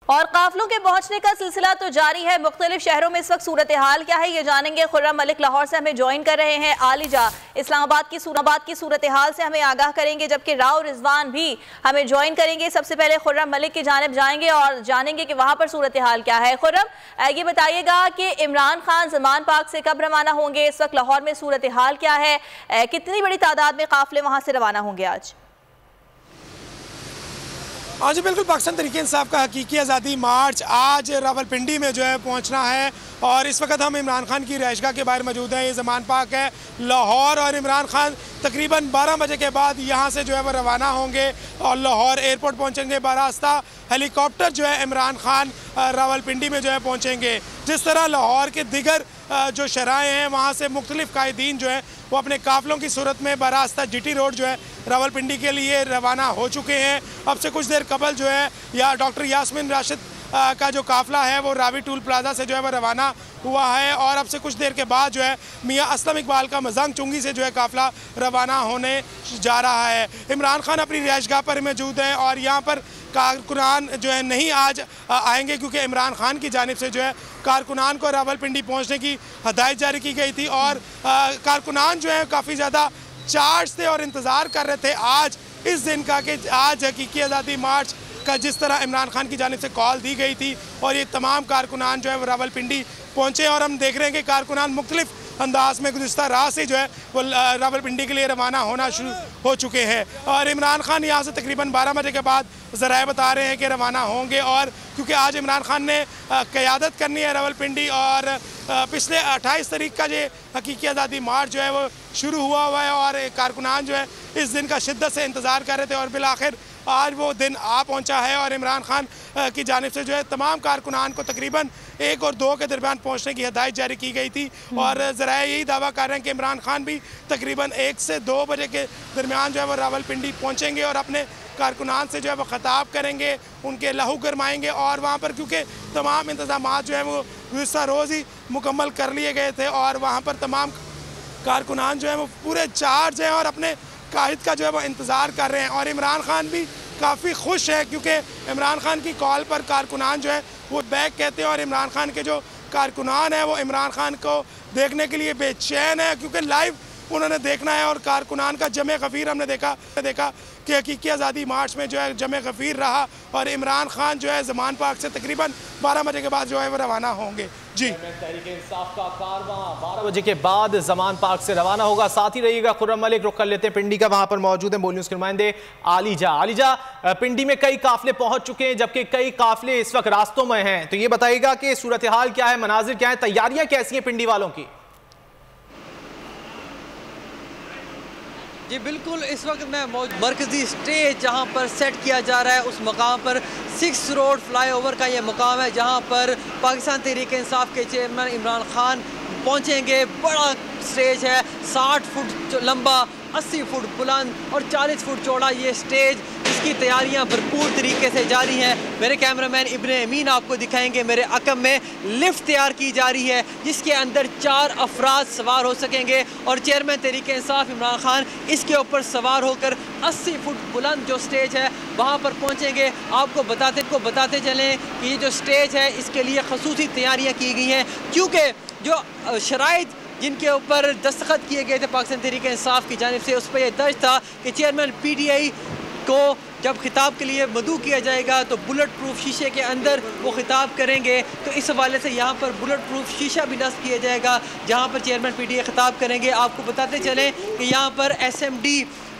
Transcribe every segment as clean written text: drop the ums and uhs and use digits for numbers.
और काफिलों के पहुंचने का सिलसिला तो जारी है। मुख्तलिफ शहरों में इस वक्त सूरत हाल क्या है ये जानेंगे। खुर्रम मलिक लाहौर से हमें ज्वाइन कर रहे हैं। आलिजा इस्लामाबाद की सूरत हाल से हमें आगाह करेंगे, जबकि राव रिजवान भी हमें ज्वाइन करेंगे। सबसे पहले खुर्रम मलिक की जानिब जाएंगे और जानेंगे कि वहां पर सूरत हाल क्या है। खुर्रम, ये बताइएगा कि इमरान खान जमान पाक से कब रवाना होंगे, इस वक्त लाहौर में सूरत हाल क्या है, कितनी बड़ी तादाद में काफिले वहां से रवाना होंगे आज? हाँ जी बिल्कुल, पाकिस्तान तहरीक इंसाफ का हकीकी आज़ादी मार्च आज रावलपिंडी में जो है पहुँचना है। और इस वक्त हम इमरान खान की रहायशगाह के बाहर मौजूद हैं। ये ज़मान पाक है लाहौर, और इमरान खान तकरीबन 12 बजे के बाद यहाँ से जो है वो रवाना होंगे और लाहौर एयरपोर्ट पहुँचेंगे। बरास्ता हेलीकॉप्टर जो है इमरान खान रावलपिंडी में जो है पहुँचेंगे। जिस तरह लाहौर के दिगर जो शराएँ हैं वहाँ से मुख्तलिफ कायदीन जो है वो अपने काफ़िलों की सूरत में बरास्ता GT रोड जो है रावलपिंडी के लिए रवाना हो चुके हैं। अब से कुछ देर कबल जो है या डॉक्टर यास्मीन राशिद का जो काफ़िला है वो रावी टूल प्लाजा से जो है वो रवाना हुआ है। और अब से कुछ देर के बाद जो है मियाँ असलम इकबाल का मजांग चुंगी से जो है काफ़िला रवाना होने जा रहा है। इमरान खान अपनी रिहाइशगाह पर मौजूद हैं और यहाँ पर कारकुनान जो है नहीं आज आएंगे, क्योंकि इमरान खान की जानिब से जो है कारकुनान को रावलपिंडी पहुँचने की हदायत जारी की गई थी। और कारकुनान जो है काफ़ी ज़्यादा चार्ज थे और इंतज़ार कर रहे थे आज इस दिन का कि आज हकीकी आज़ादी मार्च का जिस तरह इमरान खान की जानिब से कॉल दी गई थी और ये तमाम कारकुनान जो है वो रावलपिंडी पहुँचे। और हम देख रहे हैं कि कारकुनान मुख्तलिफ अंदाज में गुज़िश्ता राह से जो है वो रावलपिंडी के लिए रवाना होना शुरू हो चुके हैं। और इमरान खान यहाँ से तकरीबन 12 बजे के बाद ज़राए बता रहे हैं कि रवाना होंगे। और क्योंकि आज इमरान खान ने क़यादत करनी है रावलपिंडी, और पिछले 28 तारीख का ये हकीकी आज़ादी मार्च जो है वो शुरू हुआ है और कारकुनान जो है इस दिन का शिद्दत से इंतज़ार कर रहे थे और बिलाखिर आज वो दिन आ पहुंचा है। और इमरान खान की जानिब से जो है तमाम कारकुनान को तकरीबन 1 और 2 के दरमियान पहुंचने की हदायत जारी की गई थी। और ज़रा यही दावा कर रहे हैं कि इमरान खान भी तकरीबन 1 से 2 बजे के दरमियान जो है वो रावलपिंडी पहुंचेंगे और अपने कारकुनान से जो है वो ख़िताब करेंगे, उनके लहू गरमाएंगे। और वहाँ पर क्योंकि तमाम इंतज़ामात जो हैं वो गुज़िश्ता रोज़ ही मुकम्मल कर लिए गए थे और वहाँ पर तमाम कारकुनान जो है वो पूरे चार्ज हैं और अपने कायद का जो है वो इंतज़ार कर रहे हैं। और इमरान खान भी काफ़ी खुश है क्योंकि इमरान खान की कॉल पर कारकुनान जो है वो बैक कहते हैं और इमरान खान के जो कारकुनान है वो इमरान खान को देखने के लिए बेचैन है, क्योंकि लाइव उन्होंने देखना है। और कारकुनान का जमे गफ़ीर हमने देखा कि हकीकी आज़ादी मार्च में जो है जमे गफ़ीर रहा और इमरान खान जो है ज़मान पाक से तकरीबन 12 बजे के बाद जो है वो रवाना होंगे। जी, तहरीक इंसाफ का कारवां 12 बजे के बाद ज़मान पाक से रवाना होगा। साथ ही रहिएगा। खुर्रम मलिक रुख कर लेते हैं पिंडी का, वहाँ पर मौजूद है बोल न्यूज़ के नुमाइंदे आलिजा। पिंडी में कई काफिले पहुँच चुके हैं जबकि कई काफिले इस वक्त रास्तों में हैं, तो ये बताइएगा कि सूरत हाल क्या है, मनाजिर क्या है, तैयारियाँ कैसी हैं पिंडी वालों की? जी बिल्कुल, इस वक्त मैं मरकज़ी स्टेज जहां पर सेट किया जा रहा है उस मकाम पर 6 रोड फ्लाईओवर का ये मकाम है जहां पर पाकिस्तान तहरीक इंसाफ के चेयरमैन इमरान खान पहुंचेंगे। बड़ा स्टेज है, 60 फुट लंबा, 80 फुट बुलंद और 40 फुट चौड़ा ये स्टेज, इसकी तैयारियां भरपूर तरीके से जारी हैं। मेरे कैमरामैन इब्ने अमीन आपको दिखाएंगे। मेरे अकम में लिफ्ट तैयार की जा रही है जिसके अंदर 4 अफराद सवार हो सकेंगे और चेयरमैन तहरीक इंसाफ इमरान खान इसके ऊपर सवार होकर 80 फुट बुलंद जो स्टेज है वहाँ पर पहुँचेंगे। आपको बताते चलें कि ये जो स्टेज है इसके लिए खसूसी तैयारियाँ की गई हैं, क्योंकि जो शराइत जिनके ऊपर दस्तखत किए गए थे पाकिस्तान तहरीक इंसाफ की जानिब से उस पर यह दर्ज था कि चेयरमैन PTI को जब खिताब के लिए मदऊ किया जाएगा तो बुलेट प्रूफ शीशे के अंदर वो खिताब करेंगे। तो इस हवाले से यहाँ पर बुलेट प्रूफ शीशा भी नस्ब किया जाएगा जहाँ पर चेयरमैन PTI खिताब करेंगे। आपको बताते चलें कि यहाँ पर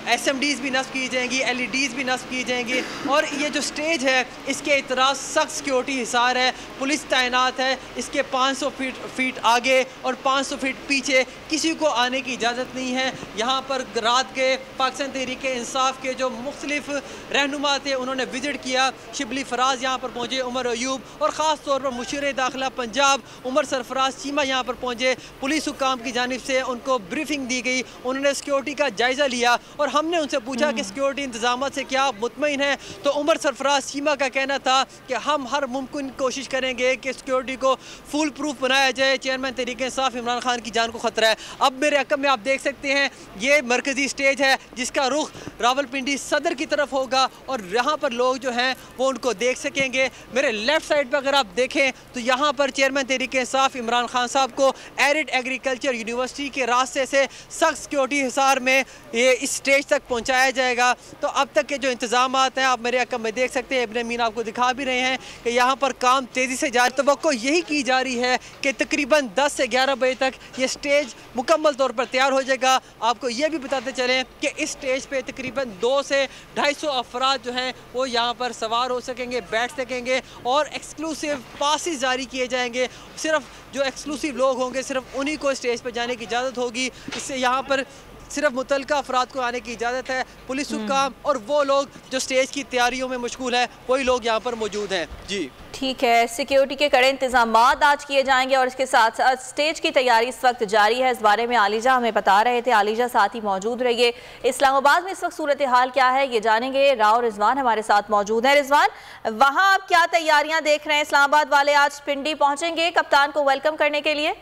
SMDs भी नस्ब की जाएंगी, LEDs भी नस्ब की जाएंगी। और ये जो स्टेज है इसके इतराज़ सख्त सिक्योरिटी हिसार है, पुलिस तैनात है। इसके 500 फीट आगे और 500 फीट पीछे किसी को आने की इजाज़त नहीं है। यहाँ पर रात के पाकिस्तान तहरीक इंसाफ के जो मुख्तलिफ रहनुमा थे उन्होंने विज़िट किया। शिबली फराज यहाँ पर पहुँचे, उमर अयूब और ख़ास तौर पर मुशीर दाखिला पंजाब उमर सरफराज चीमा यहाँ पर पहुँचे। पुलिस हुक्काम की जानिब से उनको ब्रीफिंग दी गई, उन्होंने सिक्योरिटी का जायज़ा लिया और हमने उनसे पूछा कि सिक्योरिटी इंतजाम से क्या आप मुतमईन हैं, तो उमर सरफराज चीमा का कहना था कि हम हर मुमकिन कोशिश करेंगे कि सिक्योरिटी को फुल प्रूफ बनाया जाए। चेयरमैन तहरीक इंसाफ इमरान खान की जान को खतरा है। अब मेरे अकब में आप देख सकते हैं ये मरकजी स्टेज है जिसका रुख रावलपिंडी सदर की तरफ होगा और यहाँ पर लोग जो हैं वो उनको देख सकेंगे। मेरे लेफ्ट साइड पर अगर आप देखें तो यहाँ पर चेयरमैन तहरीक इंसाफ इमरान खान साहब को एरिड एग्रीकल्चर यूनिवर्सिटी के रास्ते से सख्त सिक्योरिटी हिसार में ये इस स्टेज तक पहुँचाया जाएगा। तो अब तक के जो इंतजाम हैं आप मेरे अकब में देख सकते हैं, इब्न मीन आपको दिखा भी रहे हैं कि यहाँ पर काम तेज़ी से जारी। तवक्को यही की जा रही है कि तकरीबन 10 से 11 बजे तक ये स्टेज मुकम्मल तौर पर तैयार हो जाएगा। आपको ये भी बताते चलें कि इस स्टेज पे तकरीबन 200 से 250 अफराद जो हैं वो यहाँ पर सवार हो सकेंगे, बैठ सकेंगे और एक्सक्लूसिव पासिस जारी किए जाएंगे। सिर्फ जो एक्सक्लूसिव लोग होंगे सिर्फ उन्हीं को स्टेज पर जाने की इजाज़त होगी। इससे यहाँ पर सिर्फ मुतलका अफराद को आने की इजाज़त है। पुलिस हुक्काम और वो लोग जो स्टेज की तैयारियों में मशगूल हैं वही लोग यहाँ पर मौजूद हैं। जी ठीक है, सिक्योरिटी के कड़े इंतजाम आज किए जाएंगे और इसके साथ साथ स्टेज की तैयारी इस वक्त जारी है। इस बारे में आलिजा हमें बता रहे थे। आलिजा साथ ही मौजूद रहिए। इस्लामाबाद में इस वक्त सूरत हाल क्या है ये जानेंगे। राव रिजवान हमारे साथ मौजूद है। रिजवान, वहाँ आप क्या तैयारियां देख रहे हैं? इस्लामाबाद वाले आज पिंडी पहुंचेंगे कप्तान को वेलकम करने के लिए।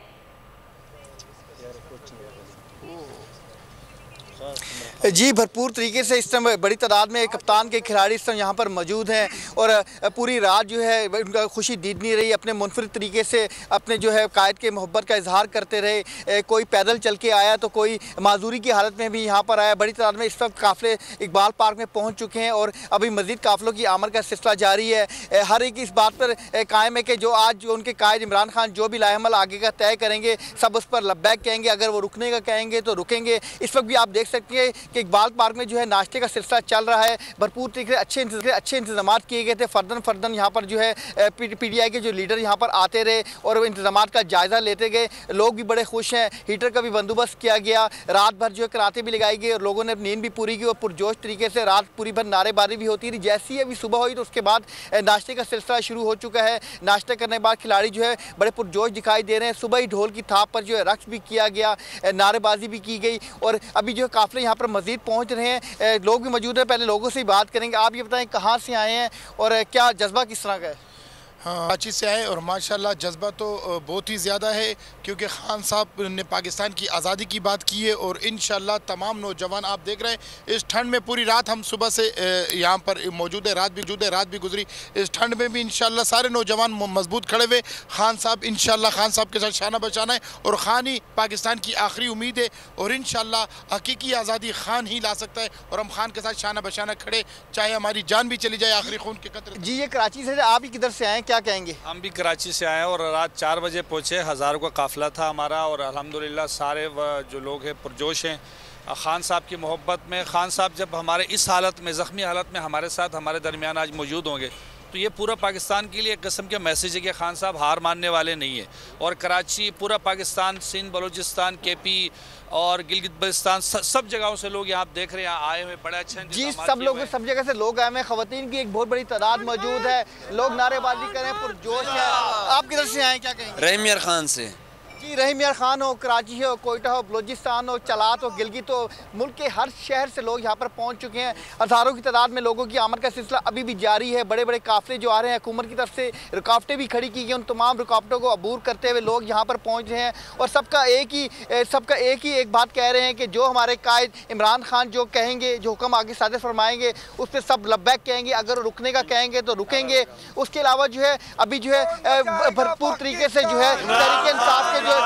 जी, भरपूर तरीके से इस समय बड़ी तादाद में कप्तान के खिलाड़ी इस समय यहाँ पर मौजूद हैं और पूरी रात जो है उनका खुशी दीद नहीं रही। अपने मुनफरिद तरीके से अपने जो है कायद के मोहब्बत का इजहार करते रहे। कोई पैदल चल के आया तो कोई माजूरी की हालत में भी यहाँ पर आया। बड़ी तादाद में इस वक्त काफ़िले इकबाल पार्क में पहुँच चुके हैं और अभी मज़ीद काफ़िलों की आमद का सिलसिला जारी है। हर एक इस बात पर कायम है कि जो आज जो उनके कायद इमरान खान जो भी लाएमल आगे का तय करेंगे सब उस पर लब्बैक कहेंगे। अगर वो रुकने का कहेंगे तो रुकेंगे। इस वक्त भी आप देख सकते हैं कि इकबाल पार्क में जो है नाश्ते का सिलसिला चल रहा है। भरपूर तरीके से अच्छे इंतजाम किए गए थे। फर्दन यहाँ पर जो है PTI के जो लीडर यहाँ पर आते रहे और इंतजाम का जायज़ा लेते गए। लोग भी बड़े खुश हैं। हीटर का भी बंदोबस्त किया गया। रात भर जो है कराते भी लगाई गई और लोगों ने नींद भी पूरी की और पुरजोश तरीके से रात पूरी भर नारेबाजी भी होती रही। जैसी ही अभी सुबह हुई तो उसके बाद नाश्ते का सिलसिला शुरू हो चुका है। नाश्ते करने के बाद खिलाड़ी जो है बड़े पुरजोश दिखाई दे रहे हैं। सुबह ही ढोल की थाप पर जो है रक्स भी किया गया, नारेबाजी भी की गई और अभी जो काफ़िले यहाँ पर मज़ीद पहुँच रहे हैं। लोग भी मौजूद हैं, पहले लोगों से ही बात करेंगे। आप ये बताएं कहाँ से आए हैं और क्या जज्बा किस तरह का है? हाँ, कराची से आए और माशाल्लाह जज्बा तो बहुत ही ज़्यादा है क्योंकि खान साहब ने पाकिस्तान की आज़ादी की बात की है और इंशाल्लाह तमाम नौजवान आप देख रहे हैं इस ठंड में पूरी रात हम सुबह से यहाँ पर मौजूद है। रात भी गुजरी। इस ठंड में भी इंशाल्लाह सारे नौजवान मजबूत खड़े हुए। खान साहब इंशाल्लाह खान साहब के साथ शाना बचाना है और खान ही पाकिस्तान की आखिरी उम्मीद है और इंशाल्लाह हकीकी आज़ादी खान ही ला सकता है और हम खान के साथ शाना बचाना खड़े, चाहे हमारी जान भी चली जाए आखिरी खून के कतरे। जी, ये कराची से आप ही किधर से आए, क्या कहेंगे? हम भी कराची से आए और रात 4 बजे पहुँचे। हज़ारों का काफ़िला था हमारा और अल्हम्दुलिल्लाह सारे जो लोग हैं पुरजोश हैं खान साहब की मोहब्बत में। खान साहब जब हमारे इस हालत में, ज़ख्मी हालत में हमारे साथ हमारे दरमियान आज मौजूद होंगे तो ये पूरा पाकिस्तान के लिए एक किस्म के मैसेज है कि खान साहब हार मानने वाले नहीं है। और कराची, पूरा पाकिस्तान, सिंध, बलूचिस्तान, KP और गिलगित बल्तिस्तान सब जगहों से लोग यहाँ आप देख रहे हैं आए हुए बड़े अच्छे जी। सब जगह से लोग आए हैं। ख़वातीन की एक बहुत बड़ी तादाद मौजूद है। लोग नारेबाजी कर रहे हैं, पुरजोश है। आप किधर से आए, क्या कहेंगे? रहीम यार खान से। जी, रहीम यार खान हो, कराची हो, कोयटा हो, बलूचिस्तान हो, चलात हो, गिलगित हो, मुल्क के हर शहर से लोग यहाँ पर पहुँच चुके हैं। हज़ारों की तादाद में लोगों की आमद का सिलसिला अभी भी जारी है। बड़े बड़े काफ़िले जो आ रहे हैं, हुकूमत की तरफ से रुकावटें भी खड़ी की गई। उन तमाम रुकावटों को अबूर करते हुए लोग यहाँ पर पहुँच रहे हैं और सबका एक ही बात कह रहे हैं कि जो हमारे कायद इमरान खान जो कहेंगे, जो हुक्म आगे सादे फरमाएंगे उस पर सब लब्बैक कहेंगे। अगर रुकने का कहेंगे तो रुकेंगे। उसके अलावा जो है अभी जो है भरपूर तरीके से जो है तहरीक इंसाफ के जो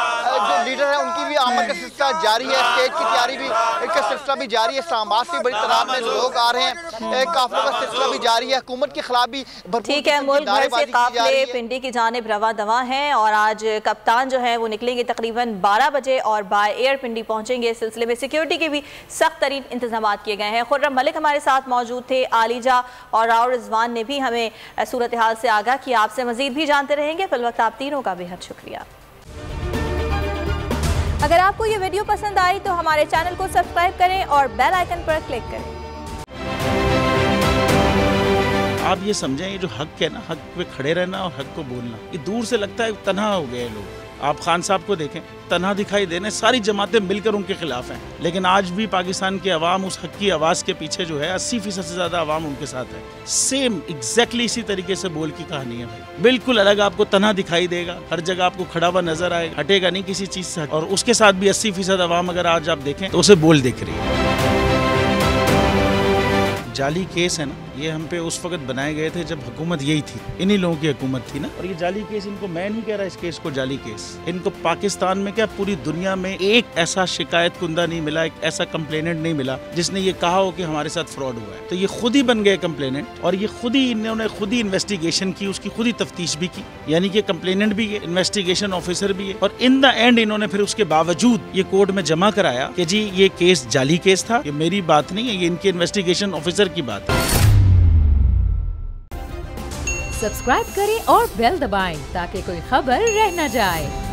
लीडर है उनकी भी आमद का सिलसिला जारी है। स्टेज की तैयारी भी का सिलसिला भी जारी है। इस्लामाबाद से बड़ी तादाद में लोग आ रहे हैं। काफिलों का सिलसिला भी जारी है। हुकूमत के खिलाफ भी ठीक है, मुल्क भर से काफिले पिंडी की जानिब रवा दवा हैं और आज कप्तान जो है वो निकलेंगे तकरीबन 12 बजे और बाय एयर पिंडी पहुंचेंगे। इस सिलसिले में सिक्योरिटी के भी सख्त तरीन इंतजाम किए गए हैं। खुर्रम मलिक हमारे साथ मौजूद थे। आलिजा और राव रिजवान ने भी हमें सूरत हाल से आगाह किया। आपसे मजीद भी जानते रहेंगे। फिलवक्त आप तीनों का बेहद शुक्रिया। अगर आपको ये वीडियो पसंद आई तो हमारे चैनल को सब्सक्राइब करें और बेल आइकन पर क्लिक करें। आप ये समझें, ये जो हक है ना, हक पे खड़े रहना और हक को बोलना, ये दूर से लगता है तन्हा हो गए लोग। आप खान साहब को देखें, तन्हा दिखाई देने, सारी जमातें मिलकर उनके खिलाफ हैं, लेकिन आज भी पाकिस्तान की आवाम उस हक की आवाज़ के पीछे जो है 80% से ज़्यादा आवाम उनके साथ है। सेम एग्जैक्टली इसी तरीके से बोल की कहानी है भाई, बिल्कुल अलग आपको तन्हा दिखाई देगा, हर जगह आपको खड़ा हुआ नजर आएगा, हटेगा नहीं किसी चीज़ से, और उसके साथ भी 80% आवाम अगर आज आप देखें तो उसे बोल दिख रही है। जाली केस है ना, ये हम पे उस वक्त बनाए गए थे जब हुकूमत यही थी, इन्हीं लोगों की हुकूमत थी ना, और ये जाली केस, इनको मैं नहीं कह रहा इस केस को जाली केस, इनको पाकिस्तान में क्या पूरी दुनिया में एक ऐसा शिकायत कुंदा नहीं मिला, एक ऐसा कंप्लेनेंट नहीं मिला जिसने ये कहा हो कि हमारे साथ फ्रॉड हुआ है। तो ये खुद ही बन गए कंप्लेनेंट, और ये खुद ही इन्होंने खुद ही इन्वेस्टिगेशन की, उसकी खुद ही तफ्तीश भी की, यानी कि कंप्लेनेंट भी है, इन्वेस्टिगेशन ऑफिसर भी है, और इन द एंड इन्होंने फिर उसके बावजूद ये कोर्ट में जमा कराया कि जी ये केस जाली केस था। ये मेरी बात नहीं है, ये इनके इन्वेस्टिगेशन ऑफिसर की बात है। सब्सक्राइब करें और बेल दबाएं ताकि कोई खबर रह न जाए।